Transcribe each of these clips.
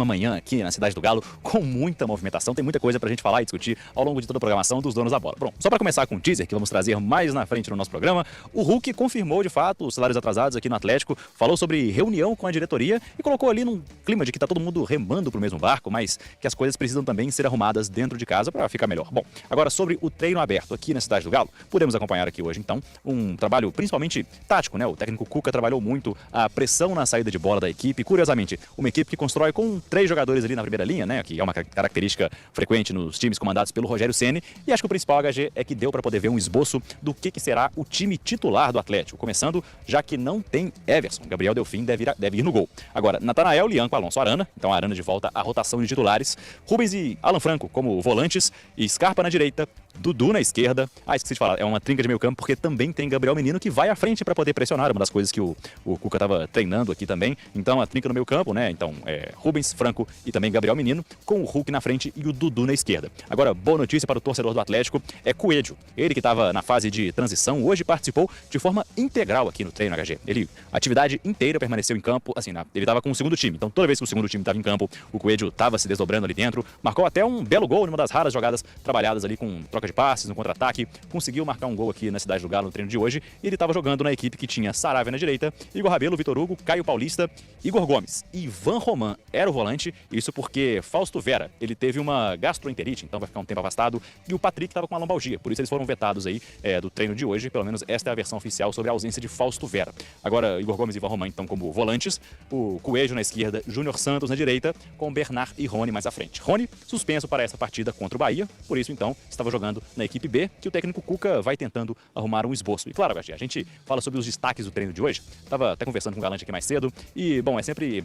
Uma manhã aqui na Cidade do Galo com muita movimentação, tem muita coisa pra gente falar e discutir ao longo de toda a programação dos donos da bola. Bom, só pra começar com um teaser que vamos trazer mais na frente no nosso programa, o Hulk confirmou de fato os salários atrasados aqui no Atlético, falou sobre reunião com a diretoria e colocou ali num clima de que tá todo mundo remando pro mesmo barco, mas que as coisas precisam também ser arrumadas dentro de casa pra ficar melhor. Bom, agora sobre o treino aberto aqui na Cidade do Galo, podemos acompanhar aqui hoje então um trabalho principalmente tático, né? O técnico Cuca trabalhou muito a pressão na saída de bola da equipe, curiosamente, uma equipe que constrói com 3 jogadores ali na primeira linha, né, que é uma característica frequente nos times comandados pelo Rogério Ceni, e acho que o principal HG é que deu para poder ver um esboço do que será o time titular do Atlético, começando já que não tem Everson, Gabriel Delfim deve ir no gol. Agora, Natanael, Lian com Alonso Arana, então Arana de volta à rotação de titulares, Rubens e Alan Franco como volantes, e Scarpa na direita, Dudu na esquerda. Esqueci de falar, é uma trinca de meio campo porque também tem Gabriel Menino que vai à frente para poder pressionar, uma das coisas que o Cuca estava treinando aqui também. Então a trinca no meio campo, né? Então Rubens, Franco e também Gabriel Menino, com o Hulk na frente e o Dudu na esquerda. Agora, boa notícia para o torcedor do Atlético é Coelho. Ele que estava na fase de transição, hoje participou de forma integral aqui no treino HG. Ele, atividade inteira, permaneceu em campo, assim, ele estava com o segundo time. Então toda vez que o segundo time estava em campo, o Coelho estava se desdobrando ali dentro, marcou até um belo gol numa das raras jogadas trabalhadas ali com troca de passes, no contra-ataque, conseguiu marcar um gol aqui na Cidade do Galo no treino de hoje, e ele estava jogando na equipe que tinha Saravia na direita, Igor Rabelo, Vitor Hugo, Caio Paulista, Igor Gomes, Ivan Roman era o volante, isso porque Fausto Vera, ele teve uma gastroenterite, então vai ficar um tempo afastado, e o Patrick estava com uma lombalgia, por isso eles foram vetados aí do treino de hoje, pelo menos esta é a versão oficial sobre a ausência de Fausto Vera. Agora, Igor Gomes e Ivan Roman, então, como volantes, o Coelho na esquerda, Júnior Santos na direita, com Bernard e Rony mais à frente. Rony, suspenso para essa partida contra o Bahia, por isso, então, estava jogando na equipe B, que o técnico Cuca vai tentando arrumar um esboço. E claro, a gente fala sobre os destaques do treino de hoje, estava até conversando com o Galante aqui mais cedo, e, bom,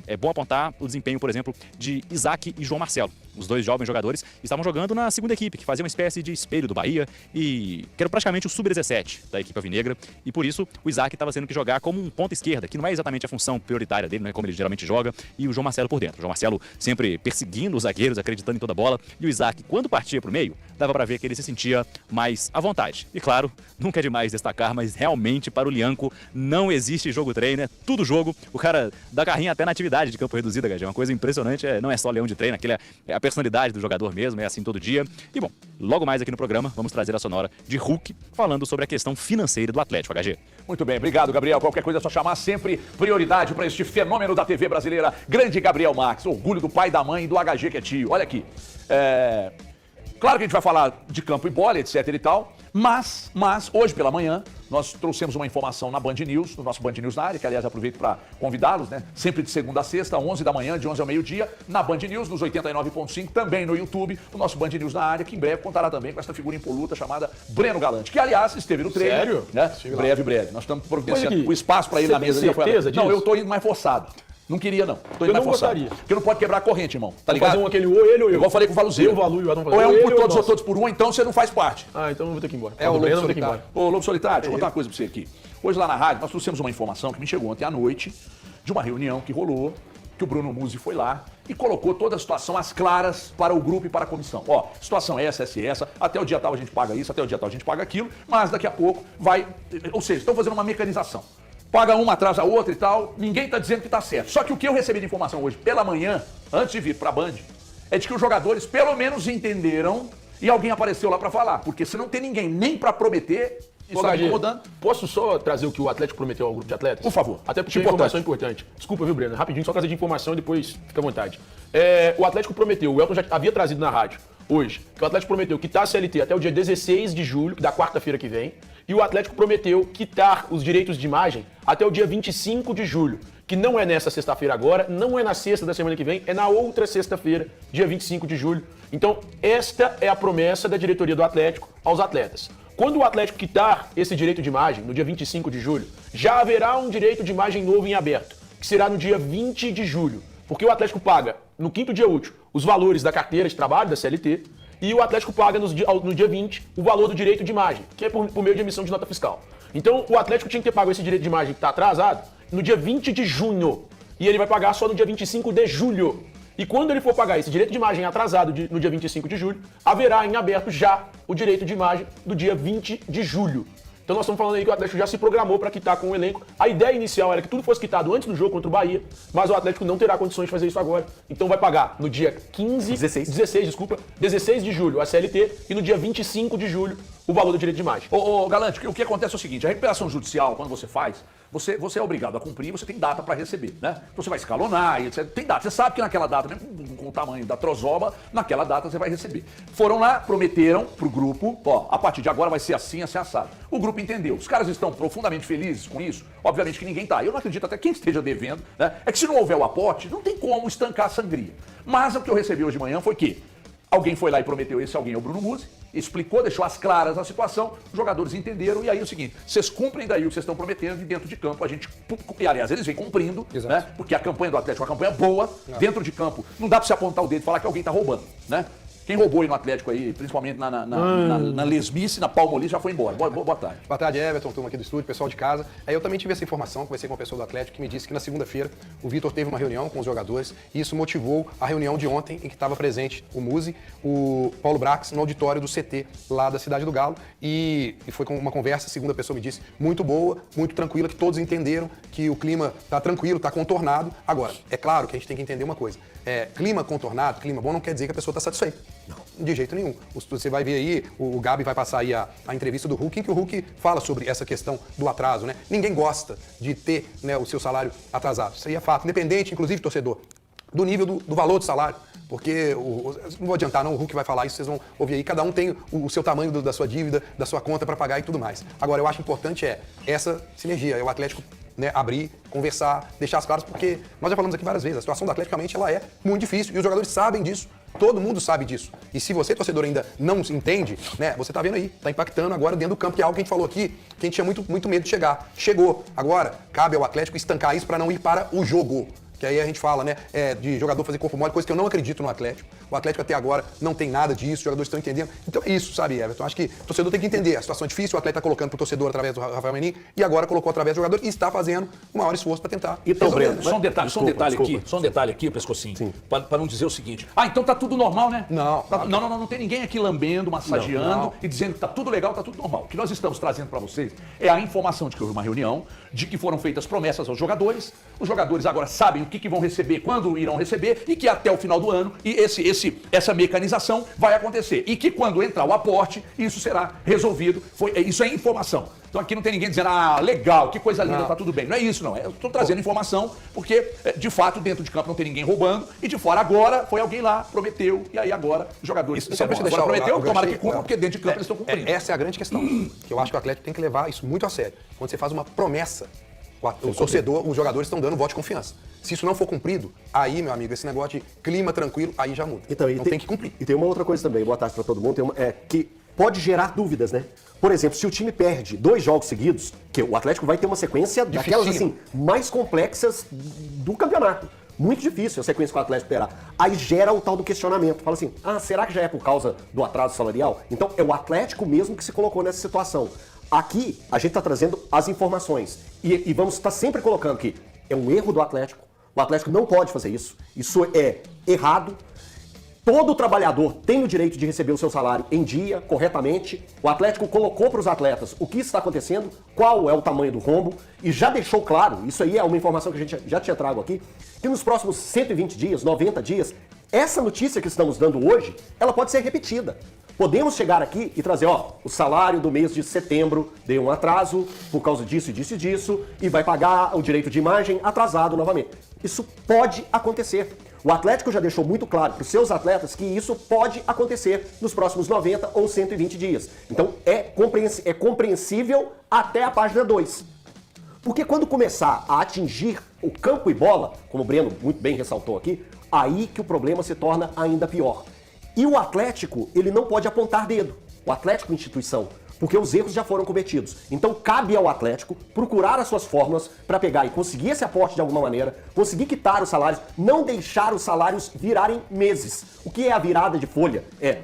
é bom apontar o desempenho, por exemplo, de Isaac e João Marcelo. Os dois jovens jogadores estavam jogando na segunda equipe, que fazia uma espécie de espelho do Bahia, e que era praticamente o sub-17 da equipe alvinegra, e por isso o Isaac estava tendo que jogar como um ponta esquerda, que não é exatamente a função prioritária dele, não é como ele geralmente joga, e o João Marcelo por dentro. O João Marcelo sempre perseguindo os zagueiros, acreditando em toda a bola, e o Isaac, quando partia para o meio, dava para ver que ele se sentia mais à vontade. E claro, nunca é demais destacar, mas realmente para o Lianco não existe jogo treino, é tudo jogo. O cara dá carrinho até na atividade de campo reduzido, é uma coisa impressionante, não é só leão de treino, aquele é a personalidade do jogador mesmo, é assim todo dia. E bom, logo mais aqui no programa, vamos trazer a sonora de Hulk, falando sobre a questão financeira do Atlético, HG. Muito bem, obrigado, Gabriel. Qualquer coisa é só chamar, sempre prioridade para este fenômeno da TV brasileira, grande Gabriel Max, orgulho do pai, da mãe e do HG que é tio. Olha aqui, claro que a gente vai falar de campo e bola, etc e tal, mas hoje pela manhã nós trouxemos uma informação na Band News, no nosso Band News na área, que aliás aproveito para convidá-los, né? Sempre de segunda a sexta, 11 da manhã, de 11 ao meio-dia, na Band News, nos 89.5, também no YouTube, o nosso Band News na área, que em breve contará também com essa figura impoluta chamada Breno Galante, que aliás esteve no treino. Sério? Né? Breve. Nós estamos providenciando o espaço para ir na mesa. Certeza disso? Não, eu tô indo mais forçado. Não queria, não. Tô indo mais forçado. Gostaria. Porque não pode quebrar a corrente, irmão. Tá ligado? Fazer um aquele ou ele ou eu. Igual eu falei com o Valuzeiro. Eu, Valu e o Adão. Ou é um por todos ou todos por um, então você não faz parte. Então eu vou ter que ir embora. É o Lobo Solitário. Ô, Lobo Solitário, deixa eu contar uma coisa pra você aqui. Hoje lá na rádio, nós trouxemos uma informação que me chegou ontem à noite, de uma reunião que rolou, que o Bruno Musi foi lá e colocou toda a situação às claras para o grupo e para a comissão. Ó, situação é essa, até o dia tal a gente paga isso, até o dia tal a gente paga aquilo, mas daqui a pouco vai... Ou seja, estão fazendo uma mecanização. Paga uma, atrás a outra e tal, ninguém tá dizendo que tá certo. Só que o que eu recebi de informação hoje pela manhã, antes de vir pra Band, é de que os jogadores pelo menos entenderam e alguém apareceu lá pra falar. Porque se não tem ninguém nem pra prometer, isso tá incomodando. Posso só trazer o que o Atlético prometeu ao grupo de atletas? Por favor. Até porque é informação importante. Desculpa, viu, Breno? Rapidinho, só trazer de informação e depois fica à vontade. O Atlético prometeu, o Elton já havia trazido na rádio hoje, que o Atlético prometeu quitar a CLT até o dia 16 de julho, da quarta-feira que vem, e o Atlético prometeu quitar os direitos de imagem até o dia 25 de julho, que não é nessa sexta-feira agora, não é na sexta da semana que vem, é na outra sexta-feira, dia 25 de julho. Então, esta é a promessa da diretoria do Atlético aos atletas. Quando o Atlético quitar esse direito de imagem, no dia 25 de julho, já haverá um direito de imagem novo em aberto, que será no dia 20 de julho, porque o Atlético paga, no quinto dia útil, os valores da carteira de trabalho, da CLT, e o Atlético paga no dia 20 o valor do direito de imagem, que é por meio de emissão de nota fiscal. Então, o Atlético tinha que ter pago esse direito de imagem que está atrasado no dia 20 de junho, e ele vai pagar só no dia 25 de julho. E quando ele for pagar esse direito de imagem atrasado no dia 25 de julho, haverá em aberto já o direito de imagem do dia 20 de julho. Então nós estamos falando aí que o Atlético já se programou para quitar com o elenco. A ideia inicial era que tudo fosse quitado antes do jogo contra o Bahia, mas o Atlético não terá condições de fazer isso agora. Então vai pagar no dia 16 de julho a CLT e no dia 25 de julho o valor do direito de imagem. Ô, Galante, o que acontece é o seguinte, a recuperação judicial, quando você faz, você é obrigado a cumprir, você tem data para receber, né? Então você vai escalonar, etc. Tem data, você sabe que naquela data, mesmo com o tamanho da trozoba, naquela data você vai receber. Foram lá, prometeram pro grupo, ó, a partir de agora vai ser assim, assim, assado. O grupo entendeu. Os caras estão profundamente felizes com isso? Obviamente que ninguém tá. Eu não acredito até quem esteja devendo, né? É que se não houver o aporte, não tem como estancar a sangria. Mas o que eu recebi hoje de manhã foi que alguém foi lá e prometeu, esse alguém é o Bruno Musi, explicou, deixou as claras a situação, os jogadores entenderam, e aí é o seguinte, vocês cumprem daí o que vocês estão prometendo e dentro de campo a gente, e aliás, eles vêm cumprindo, né? Porque a campanha do Atlético é uma campanha boa, dentro de campo, não dá pra você apontar o dedo e falar que alguém tá roubando, né? Quem roubou aí no Atlético aí, principalmente na lesmice, na palmolice, já foi embora. Boa tarde. Boa tarde, Everton, turma aqui do estúdio, pessoal de casa. Eu também tive essa informação, conversei com uma pessoa do Atlético que me disse que na segunda-feira o Vitor teve uma reunião com os jogadores e isso motivou a reunião de ontem em que estava presente o Musi, o Paulo Brax, no auditório do CT lá da Cidade do Galo e foi com uma conversa, segundo a pessoa me disse, muito boa, muito tranquila, que todos entenderam que o clima está tranquilo, está contornado. Agora, é claro que a gente tem que entender uma coisa, clima contornado, clima bom não quer dizer que a pessoa está satisfeita. Não, de jeito nenhum. Você vai ver aí, o Gabi vai passar aí a entrevista do Hulk, em que o Hulk fala sobre essa questão do atraso, né? Ninguém gosta de ter, né, o seu salário atrasado. Isso aí é fato, independente, inclusive, torcedor, do nível do valor do salário. Porque, não vou adiantar não, o Hulk vai falar isso, vocês vão ouvir aí, cada um tem o seu tamanho da sua dívida, da sua conta para pagar e tudo mais. Agora, eu acho importante essa sinergia, o Atlético, né, abrir, conversar, deixar as claras, porque nós já falamos aqui várias vezes, a situação do Atlético realmente ela é muito difícil e os jogadores sabem disso. Todo mundo sabe disso. E se você, torcedor, ainda não entende, né, você tá vendo aí, tá impactando agora dentro do campo, que é algo que a gente falou aqui, que a gente tinha muito medo de chegar. Chegou. Agora, cabe ao Atlético estancar isso para não ir para o jogo. Que aí a gente fala, né, de jogador fazer corpo mole, coisa que eu não acredito no Atlético. O Atlético até agora não tem nada disso, os jogadores estão entendendo. Então é isso, sabe, Everton? Acho que o torcedor tem que entender. A situação é difícil, o Atlético está colocando pro torcedor através do Rafael Menin e agora colocou através do jogador e está fazendo o maior esforço para tentar. Então, Breno, só um detalhe aqui, Pescocinho, para não dizer o seguinte. Ah, então tá tudo normal, né? Não tem ninguém aqui lambendo, massageando e dizendo que tá tudo legal, tá tudo normal. O que nós estamos trazendo para vocês é a informação de que houve uma reunião, de que foram feitas promessas aos jogadores. Os jogadores agora sabem o que vão receber, quando irão receber e que até o final do ano e essa mecanização vai acontecer. E que quando entrar o aporte, isso será resolvido. Isso é informação. Então aqui não tem ninguém dizendo, legal, que coisa linda, tá tudo bem. Não é isso, não. Eu estou trazendo informação porque, de fato, dentro de campo não tem ninguém roubando e de fora agora foi alguém lá, prometeu, e aí agora os jogadores... Prometeu, tomara que cumpra, porque dentro de campo eles estão cumprindo. Essa é a grande questão, que eu acho que o Atlético tem que levar isso muito a sério. Quando você faz uma promessa, o torcedor, os jogadores estão dando voto de confiança. Se isso não for cumprido, aí, meu amigo, esse negócio de clima tranquilo, aí já muda. Então, tem que cumprir. E tem uma outra coisa também, boa tarde para todo mundo, que pode gerar dúvidas, né? Por exemplo, se o time perde 2 jogos seguidos, que o Atlético vai ter uma sequência daquelas assim, mais complexas do campeonato. Muito difícil a sequência que o Atlético terá. Aí gera o tal do questionamento. Fala assim, será que já é por causa do atraso salarial? Então é o Atlético mesmo que se colocou nessa situação. Aqui a gente está trazendo as informações e vamos estar sempre colocando que é um erro do Atlético. O Atlético não pode fazer isso. Isso é errado. Todo trabalhador tem o direito de receber o seu salário em dia, corretamente. O Atlético colocou para os atletas o que está acontecendo, qual é o tamanho do rombo e já deixou claro, isso aí é uma informação que a gente já tinha trago aqui, que nos próximos 120 dias, 90 dias, essa notícia que estamos dando hoje, ela pode ser repetida. Podemos chegar aqui e trazer, o salário do mês de setembro deu um atraso por causa disso e disso e disso e vai pagar o direito de imagem atrasado novamente. Isso pode acontecer. O Atlético já deixou muito claro para os seus atletas que isso pode acontecer nos próximos 90 ou 120 dias. Então é compreensível até a página 2. Porque quando começar a atingir o campo e bola, como o Breno muito bem ressaltou aqui, aí que o problema se torna ainda pior. E o Atlético, ele não pode apontar dedo. O Atlético instituição, porque os erros já foram cometidos. Então cabe ao Atlético procurar as suas fórmulas para pegar e conseguir esse aporte de alguma maneira, conseguir quitar os salários, não deixar os salários virarem meses. O que é a virada de folha? É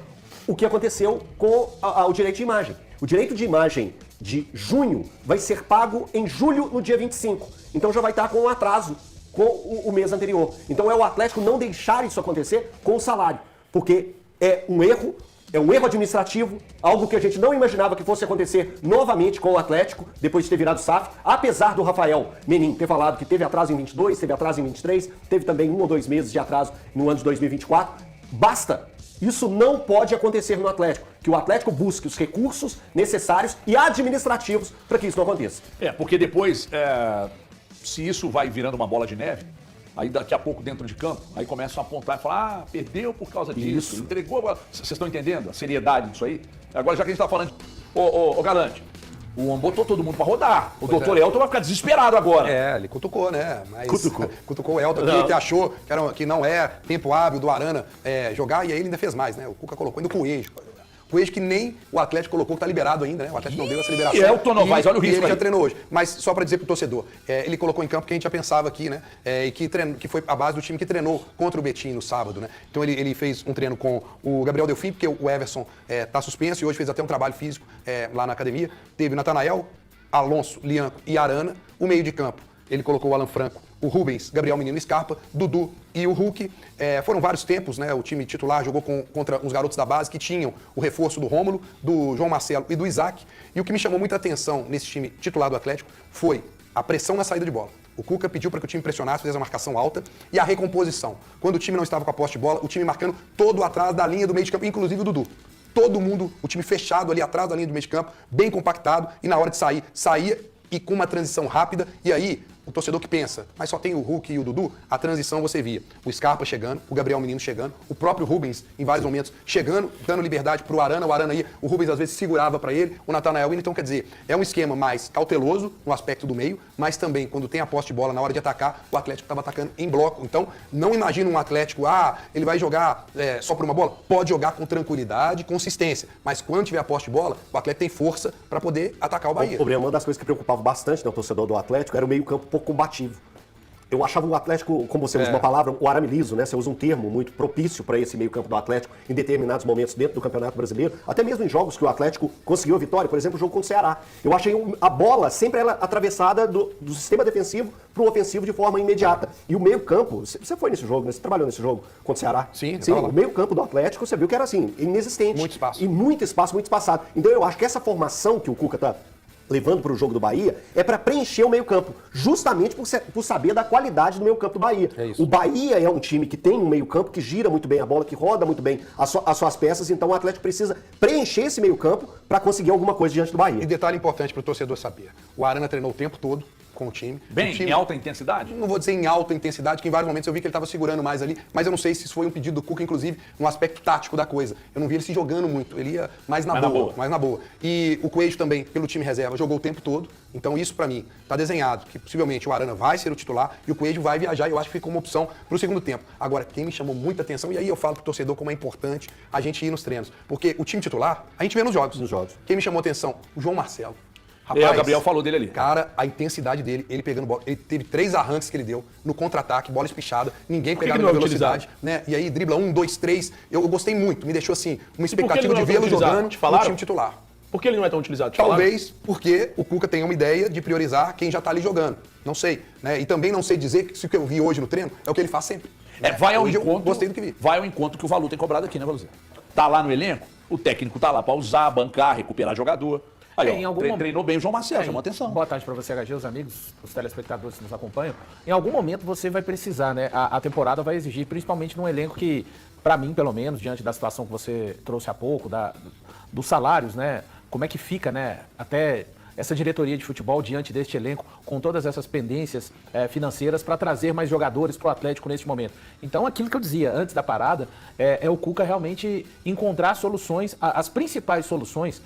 o que aconteceu com o direito de imagem. O direito de imagem de junho vai ser pago em julho, no dia 25. Então já vai estar com um atraso com o mês anterior. Então é o Atlético não deixar isso acontecer com o salário, porque é um erro É um erro administrativo, algo que a gente não imaginava que fosse acontecer novamente com o Atlético, depois de ter virado SAF, apesar do Rafael Menin ter falado que teve atraso em 22, teve atraso em 23, teve também 1 ou 2 meses de atraso no ano de 2024. Basta! Isso não pode acontecer no Atlético, que o Atlético busque os recursos necessários e administrativos para que isso não aconteça. Porque depois, se isso vai virando uma bola de neve, aí daqui a pouco dentro de campo, aí começam a apontar e falar, perdeu por causa disso, entregou. Vocês estão entendendo a seriedade disso aí? Agora, já que a gente tá falando, ô Galante, o homem botou todo mundo pra rodar. O doutor Elton vai ficar desesperado agora. Ele cutucou, né? Mas Cutucou. o Elton que achou que não é tempo hábil do Arana jogar, e aí ele ainda fez mais, né? O Cuca colocou ainda o Coelho. Coelho que nem o Atlético colocou, que tá liberado ainda, né? O Atlético não deu essa liberação. E Elton Novaes, olha o risco ele aí. já treinou hoje. Mas só pra dizer pro torcedor, ele colocou em campo que a gente já pensava aqui, né? E que foi a base do time que treinou contra o Betim no sábado, né? Então ele fez um treino com o Gabriel Delfim, porque o Everson tá suspenso e hoje fez até um trabalho físico lá na academia. Teve Natanael, Alonso, Lianco e Arana. O meio de campo, ele colocou o Alan Franco, o Rubens, Gabriel Menino Scarpa, Dudu e o Hulk. Foram vários tempos, né? O time titular jogou contra uns garotos da base que tinham o reforço do Rômulo, do João Marcelo e do Isaac. E o que me chamou muita atenção nesse time titular do Atlético foi a pressão na saída de bola. O Cuca pediu para que o time pressionasse, fizesse a marcação alta e a recomposição. Quando o time não estava com a posse de bola, o time marcando todo atrás da linha do meio de campo, inclusive o Dudu. Todo mundo, o time fechado ali atrás da linha do meio de campo, bem compactado, e na hora de sair, saía e com uma transição rápida. E aí, o torcedor que pensa, mas só tem o Hulk e o Dudu, a transição você via. O Scarpa chegando, o Gabriel Menino chegando, o próprio Rubens, em vários momentos, chegando, dando liberdade pro Arana. O Arana ia, o Rubens às vezes segurava para ele, o Natanael indo. Então, quer dizer, é um esquema mais cauteloso no aspecto do meio, mas também, quando tem a posse de bola na hora de atacar, o Atlético estava atacando em bloco. Então, não imagina um Atlético, ele vai jogar só por uma bola. Pode jogar com tranquilidade, consistência, mas quando tiver a posse de bola, o Atlético tem força para poder atacar o Bahia. Uma das coisas que preocupava bastante, né, o torcedor do Atlético, era o meio-campo pouco combativo. Eu achava o Atlético, como você usa uma palavra, o arame liso, né? Você usa um termo muito propício para esse meio-campo do Atlético em determinados momentos dentro do Campeonato Brasileiro, até mesmo em jogos que o Atlético conseguiu a vitória, por exemplo, o jogo contra o Ceará. Eu achei a bola sempre ela atravessada do sistema defensivo para o ofensivo de forma imediata. E o meio-campo, você foi nesse jogo, né? Você trabalhou nesse jogo contra o Ceará? Sim, o meio-campo do Atlético, você viu que era assim, inexistente. Muito espaço. E muito espaço, muito espaçado. Então eu acho que essa formação que o Cuca tá levando para o jogo do Bahia, é para preencher o meio-campo, justamente por saber da qualidade do meio-campo do Bahia. O Bahia é um time que tem um meio-campo que gira muito bem a bola, que roda muito bem as suas peças, então o Atlético precisa preencher esse meio-campo para conseguir alguma coisa diante do Bahia. E detalhe importante para o torcedor saber: o Arana treinou o tempo todo com o time. Em alta intensidade? Não vou dizer em alta intensidade, que em vários momentos eu vi que ele estava segurando mais ali, mas eu não sei se isso foi um pedido do Cuca, inclusive, no aspecto tático da coisa. Eu não vi ele se jogando muito, ele ia mais na boa. E o Coelho também, pelo time reserva, jogou o tempo todo, então isso pra mim tá desenhado, que possivelmente o Arana vai ser o titular e o Coelho vai viajar, e eu acho que fica uma opção pro segundo tempo. Agora, quem me chamou muita atenção, e aí eu falo pro torcedor como é importante a gente ir nos treinos, porque o time titular, a gente vê nos jogos. Quem me chamou atenção? O João Marcelo. Rapaz, o Gabriel falou dele ali. Cara, a intensidade dele, ele pegando bola, ele teve 3 arranques que ele deu no contra-ataque, bola espichada, ninguém pegava na velocidade, né? E aí dribla 1, 2, 3. Eu gostei muito, me deixou assim, uma expectativa de vê-lo jogando no time titular. Por que ele não é tão utilizado? Talvez porque o Cuca tenha uma ideia de priorizar quem já tá ali jogando. Não sei, né? E também não sei dizer que se o que eu vi hoje no treino é o que ele faz sempre. Vai ao Hoje eu encontro. gostei do que vi. Vai ao encontro que o Valu tem cobrado aqui, né, Valuzinho? Tá lá no elenco, o técnico tá lá pra usar, bancar, recuperar jogador. Aí, treinou bem o João Marcelo, chamou atenção. Boa tarde para você, HG, os amigos, os telespectadores que nos acompanham. Em algum momento você vai precisar, né? A temporada vai exigir, principalmente num elenco que, para mim, pelo menos, diante da situação que você trouxe há pouco, dos salários, né? Como é que fica, né? Até essa diretoria de futebol diante deste elenco, com todas essas pendências financeiras para trazer mais jogadores para o Atlético neste momento. Então, aquilo que eu dizia antes da parada, é o Cuca realmente encontrar soluções, as principais soluções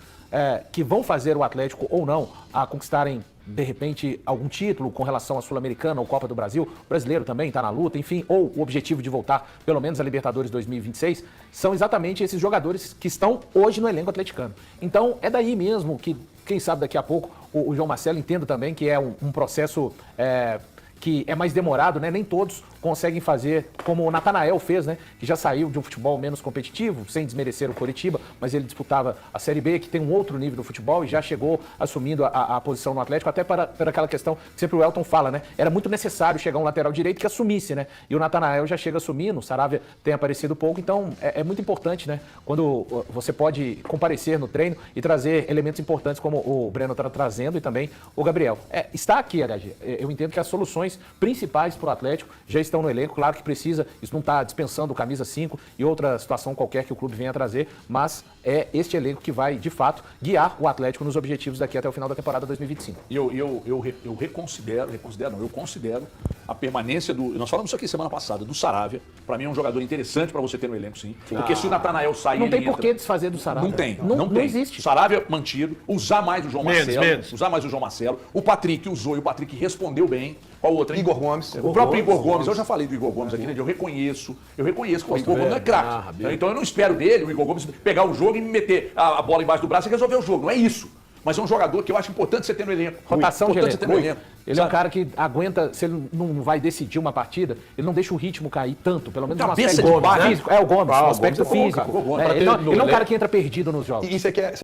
que vão fazer o Atlético ou não a conquistarem, de repente, algum título com relação à Sul-Americana ou Copa do Brasil. O brasileiro também está na luta, enfim, ou o objetivo de voltar, pelo menos, a Libertadores 2026, são exatamente esses jogadores que estão hoje no elenco atleticano. Então, é daí mesmo que, quem sabe daqui a pouco, o João Marcelo entenda também que é um processo que é mais demorado, né? Nem todos conseguem fazer como o Natanael fez, né? Que já saiu de um futebol menos competitivo, sem desmerecer o Coritiba, mas ele disputava a Série B, que tem um outro nível do futebol e já chegou assumindo a posição no Atlético, até para aquela questão que sempre o Elton fala, né? Era muito necessário chegar um lateral direito que assumisse, né? E o Natanael já chega assumindo, o Saravia tem aparecido pouco, então é muito importante, né? Quando você pode comparecer no treino e trazer elementos importantes como o Breno está trazendo e também o Gabriel. Está aqui, HG. Eu entendo que as soluções principais para o Atlético já estão no elenco, claro que precisa, isso não está dispensando o camisa 5 e outra situação qualquer que o clube venha a trazer, mas é este elenco que vai, de fato, guiar o Atlético nos objetivos daqui até o final da temporada 2025. E eu considero a permanência do... Nós falamos isso aqui semana passada, do Saravia. Pra mim é um jogador interessante pra você ter no elenco, sim. Porque se o Natanael sair, Não ele tem por entra. que desfazer do Saravia. Não tem. Não existe. Saravia mantido, usar mais o João Marcelo. Usar mais o João Marcelo. O Patrick usou e o Patrick respondeu bem. Qual outro, hein? Igor Gomes. O próprio Igor Gomes. Eu já falei do Igor Gomes aqui, né? Eu reconheço que o Igor Gomes não é craque. Então eu não espero dele, o Igor Gomes, pegar o jogo e me meter a bola embaixo do braço e resolver o jogo. Não é isso. Mas é um jogador que eu acho importante você ter no elenco. Rotação de importante elenco. você ter no elenco. Ele é um cara que aguenta, se ele não vai decidir uma partida, ele não deixa o ritmo cair tanto, pelo menos no Cabeça aspecto de base, físico. É o Gomes, no o aspecto Gomes é bom, físico. cara. Ele não é um cara que entra perdido nos jogos. E isso aqui é